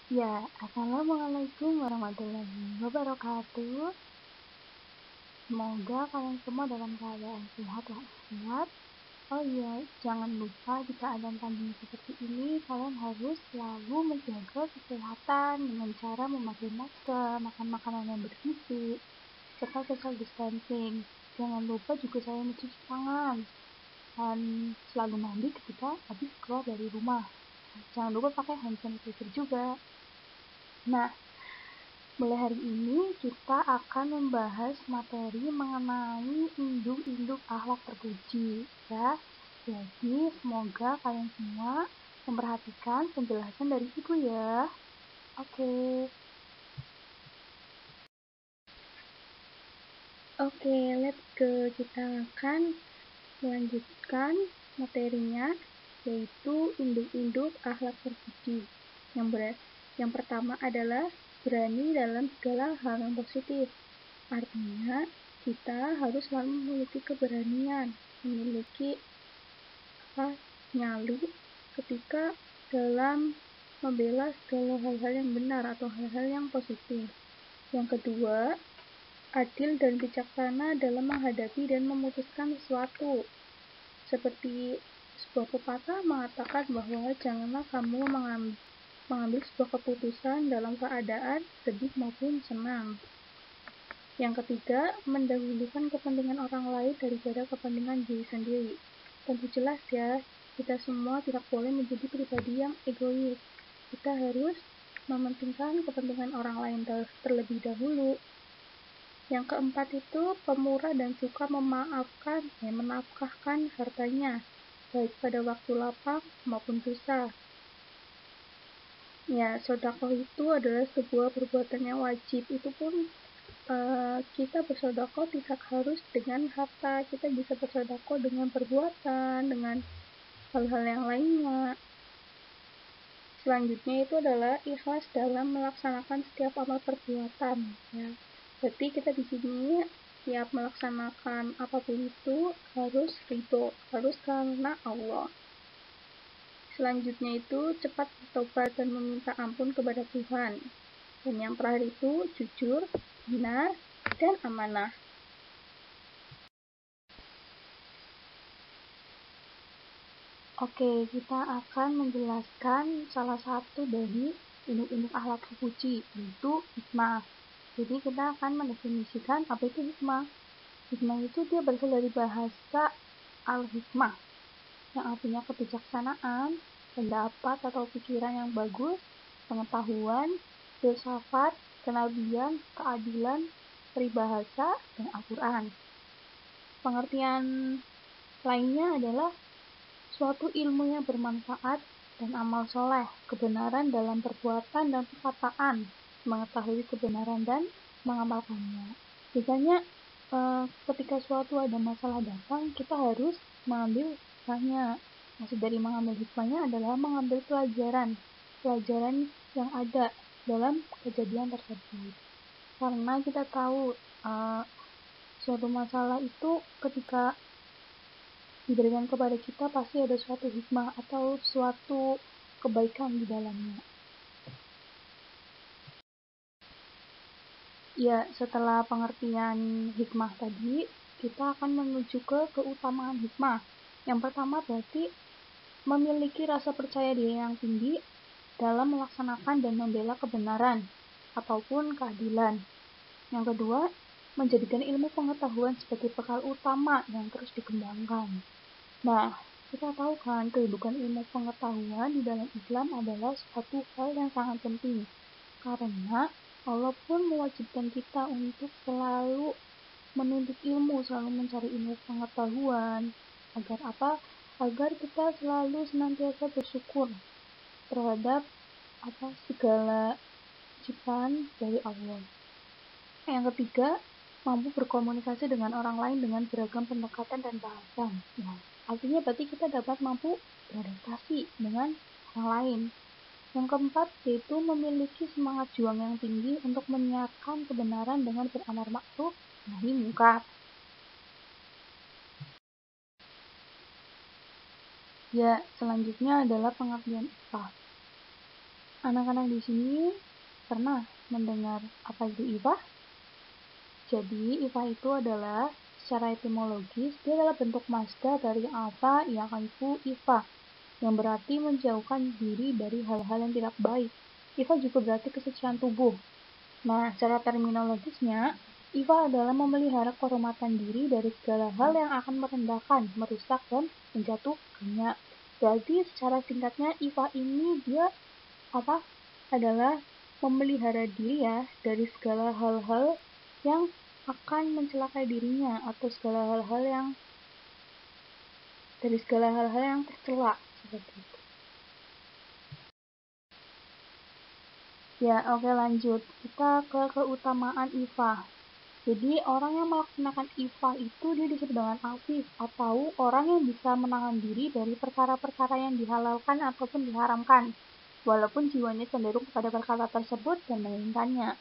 Ya, assalamualaikum warahmatullahi wabarakatuh. Semoga kalian semua dalam keadaan sehat walafiat. Oh iya, jangan lupa di keadaan pandemi seperti ini, kalian harus selalu menjaga kesehatan dengan cara memakai masker, makan makanan yang bergizi, serta social distancing. Jangan lupa juga saya mencuci tangan dan selalu mandi ketika habis keluar dari rumah. Jangan lupa pakai hand sanitizer juga. Nah, mulai hari ini kita akan membahas materi mengenai induk-induk akhlak terpuji ya. Jadi semoga kalian semua memperhatikan penjelasan dari ibu ya. Oke. Oke, let's go. Kita akan melanjutkan materinya, yaitu induk-induk akhlak terpuji. Yang pertama adalah berani dalam segala hal yang positif. Artinya, kita harus selalu memiliki keberanian, memiliki nyali ketika dalam membela segala hal-hal yang benar atau hal-hal yang positif. Yang kedua, adil dan bijaksana dalam menghadapi dan memutuskan sesuatu. Seperti sebuah pepatah mengatakan bahwa janganlah kamu mengambil sebuah keputusan dalam keadaan sedih maupun senang. Yang ketiga, mendahulukan kepentingan orang lain daripada kepentingan diri sendiri. Tentu jelas ya, kita semua tidak boleh menjadi pribadi yang egois. Kita harus mementingkan kepentingan orang lain terlebih dahulu. Yang keempat itu pemurah dan suka menafkahkan hartanya, baik pada waktu lapang maupun susah. Ya, sedekah itu adalah sebuah perbuatan yang wajib. Itu pun kita bersedekah tidak harus dengan harta, kita bisa bersedekah dengan perbuatan, dengan hal-hal yang lainnya. Selanjutnya itu adalah ikhlas dalam melaksanakan setiap amal perbuatan. Ya. Berarti kita di sini tiap melaksanakan apapun itu harus ridho, harus karena Allah. Selanjutnya itu cepat bertobat dan meminta ampun kepada Tuhan. Dan yang terakhir itu jujur, benar, dan amanah. Oke, kita akan menjelaskan salah satu dari induk-induk akhlak terpuji, yaitu hikmah. Jadi kita akan mendefinisikan apa itu hikmah. Hikmah itu dia berasal dari bahasa al-hikmah, yang artinya kebijaksanaan, pendapat atau pikiran yang bagus, pengetahuan, filsafat, kenabian, keadilan, peribahasa, dan Al-Quran. Pengertian lainnya adalah suatu ilmu yang bermanfaat dan amal soleh, kebenaran dalam perbuatan dan perkataan, mengetahui kebenaran dan mengamalkannya. Misalnya, ketika suatu ada masalah datang, kita harus mengambil hikmahnya. Maksud dari mengambil hikmahnya adalah mengambil pelajaran yang ada dalam kejadian tersebut. Karena kita tahu suatu masalah itu ketika diberikan kepada kita pasti ada suatu hikmah atau suatu kebaikan di dalamnya. Ya, setelah pengertian hikmah tadi, kita akan menuju ke keutamaan hikmah. Yang pertama berarti memiliki rasa percaya diri yang tinggi dalam melaksanakan dan membela kebenaran ataupun keadilan. Yang kedua, menjadikan ilmu pengetahuan sebagai bekal utama yang terus dikembangkan. Nah, kita tahu kan kedudukan ilmu pengetahuan di dalam Islam adalah suatu hal yang sangat penting. Karena Allah pun mewajibkan kita untuk selalu menuntut ilmu, selalu mencari ilmu pengetahuan. Agar apa? Agar kita selalu senantiasa bersyukur terhadap segala ciptaan dari Allah. Yang ketiga, mampu berkomunikasi dengan orang lain dengan beragam pendekatan dan bahasa. Nah, artinya berarti kita dapat mampu beradaptasi dengan orang lain. Yang keempat, yaitu memiliki semangat juang yang tinggi untuk menyiarkan kebenaran dengan beramar ma'ruf nahi munkar. Ya, selanjutnya adalah pengertian ikhlas. Anak-anak di sini pernah mendengar apa itu IPA? Jadi, IPA itu adalah secara etimologis, dia adalah bentuk mazda dari apa yaitu IPA, yang berarti menjauhkan diri dari hal-hal yang tidak baik. IPA juga berarti kesucian tubuh. Nah, secara terminologisnya, IPA adalah memelihara kehormatan diri dari segala hal yang akan merendahkan, merusak, dan menjatuhkannya. Jadi, secara singkatnya, IPA ini dia apa adalah memelihara diri ya dari segala hal-hal yang akan mencelakai dirinya atau dari segala hal-hal yang tercela seperti itu. Ya, oke lanjut. Kita ke keutamaan IPA. Jadi, orang yang melaksanakan IPA itu dia disebut dengan afif atau orang yang bisa menahan diri dari perkara-perkara yang dihalalkan ataupun diharamkan, walaupun jiwanya cenderung pada perkara tersebut dan menginginkannya.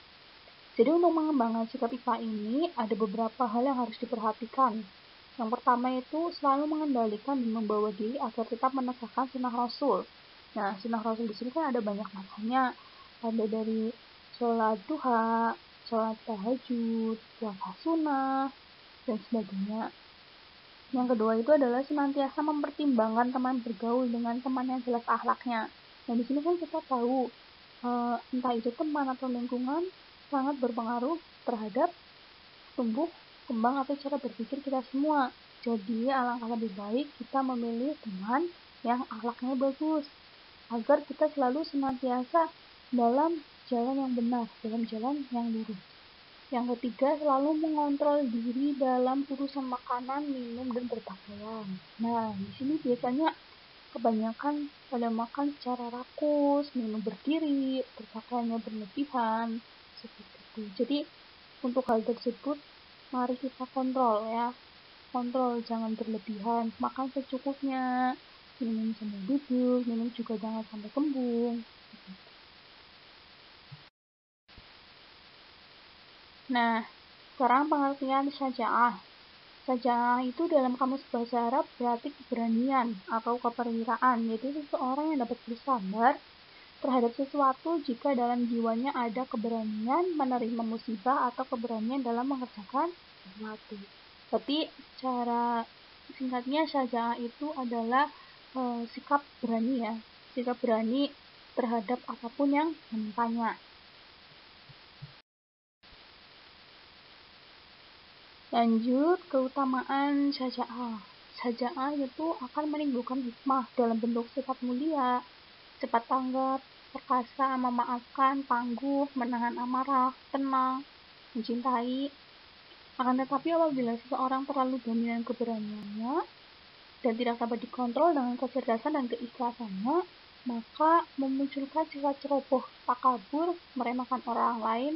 Jadi untuk mengembangkan sikap IPA ini, ada beberapa hal yang harus diperhatikan. Yang pertama itu selalu mengendalikan dan membawa diri agar tetap menegakkan sunnah Rasul. Nah, sunnah Rasul di sini kan ada banyak macamnya. Ada dari sholat duha, sholat tahajud, puasa sunnah, dan sebagainya. Yang kedua itu adalah senantiasa mempertimbangkan teman bergaul dengan teman yang jelas akhlaknya. Nah, di sini kan kita tahu, entah itu teman atau lingkungan, sangat berpengaruh terhadap tumbuh kembang atau cara berpikir kita semua. Jadi alangkah lebih baik kita memilih teman yang akhlaknya bagus agar kita selalu senantiasa dalam jalan yang benar, dalam jalan yang lurus. Yang ketiga, selalu mengontrol diri dalam urusan makanan, minum, dan berpakaian. Nah, di sini biasanya kebanyakan pada makan secara rakus, minum berdiri, berpakaiannya berlebihan, seperti itu. Jadi, untuk hal tersebut, mari kita kontrol ya. Kontrol, jangan berlebihan, makan secukupnya, minum sambil duduk, minum juga jangan sampai kembung. Nah, sekarang pengertian syaja'ah. Syaja'ah itu dalam kamus bahasa Arab berarti keberanian atau keperwiraan, yaitu seseorang yang dapat bersabar terhadap sesuatu jika dalam jiwanya ada keberanian menerima musibah atau keberanian dalam mengerjakan sesuatu. Berarti secara singkatnya syaja'ah itu adalah sikap berani ya, sikap berani terhadap apapun yang menimpanya. Lanjut, keutamaan syaja'ah. Syaja'ah itu akan menimbulkan hikmah dalam bentuk sifat mulia, cepat tanggap, perkasa, memaafkan, tangguh, menahan amarah, tenang, mencintai. Akan tetapi apabila seseorang terlalu dominan keberaniannya dan tidak dapat dikontrol dengan kecerdasan dan keikhlasannya, maka memunculkan sifat ceroboh, takabur, meremehkan orang lain,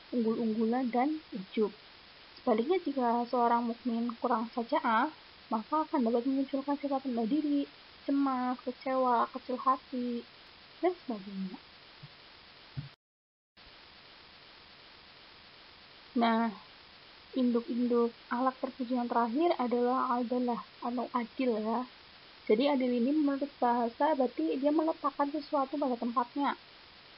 unggul-unggulan, dan ujub. Sebaliknya, jika seorang mukmin kurang syaja'ah, maka akan dapat memunculkan sifat rendah diri, cemas, kecewa, kecil hati, dan sebagainya. Nah, induk-induk akhlak terpuji yang terakhir adalah adalah atau adil ya. Jadi adil ini menurut bahasa berarti dia meletakkan sesuatu pada tempatnya.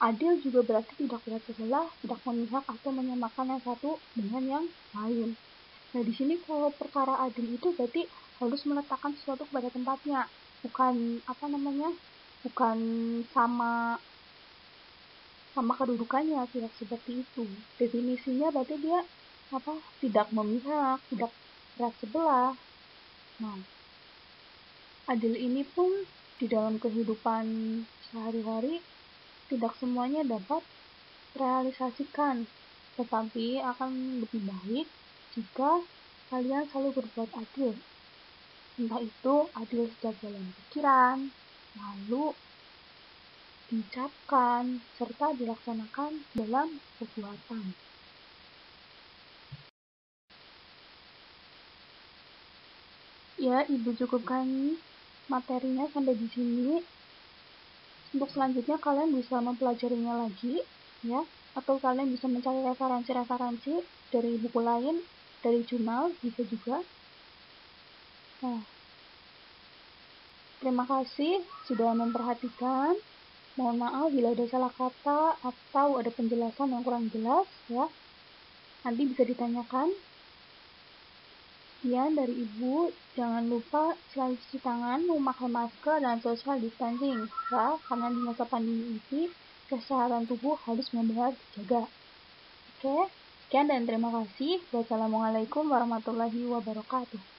Adil juga berarti tidak berat sebelah, tidak memihak atau menyamakan yang satu dengan yang lain. Nah, di sini kalau perkara adil itu berarti harus meletakkan sesuatu pada tempatnya, bukan bukan sama kedudukannya, tidak seperti itu. Definisinya berarti dia tidak memihak, tidak berat sebelah. Nah, adil ini pun di dalam kehidupan sehari-hari tidak semuanya dapat realisasikan, tetapi akan lebih baik jika kalian selalu berbuat adil. Entah itu adil sejak dalam pikiran, lalu diucapkan, serta dilaksanakan dalam perbuatan. Ya, Ibu cukupkan materinya sampai di sini. Untuk selanjutnya kalian bisa mempelajarinya lagi, ya, atau kalian bisa mencari referensi-referensi dari buku lain, dari jurnal, bisa juga. Nah, terima kasih sudah memperhatikan. Mohon maaf bila ada salah kata atau ada penjelasan yang kurang jelas ya. Nanti bisa ditanyakan. Sekian dari Ibu. Jangan lupa selalu cuci tangan, memakai masker, dan social distancing ya, karena di masa pandemi ini kesehatan tubuh harus benar-benar dijaga. Oke, sekian dan terima kasih. Wassalamualaikum warahmatullahi wabarakatuh.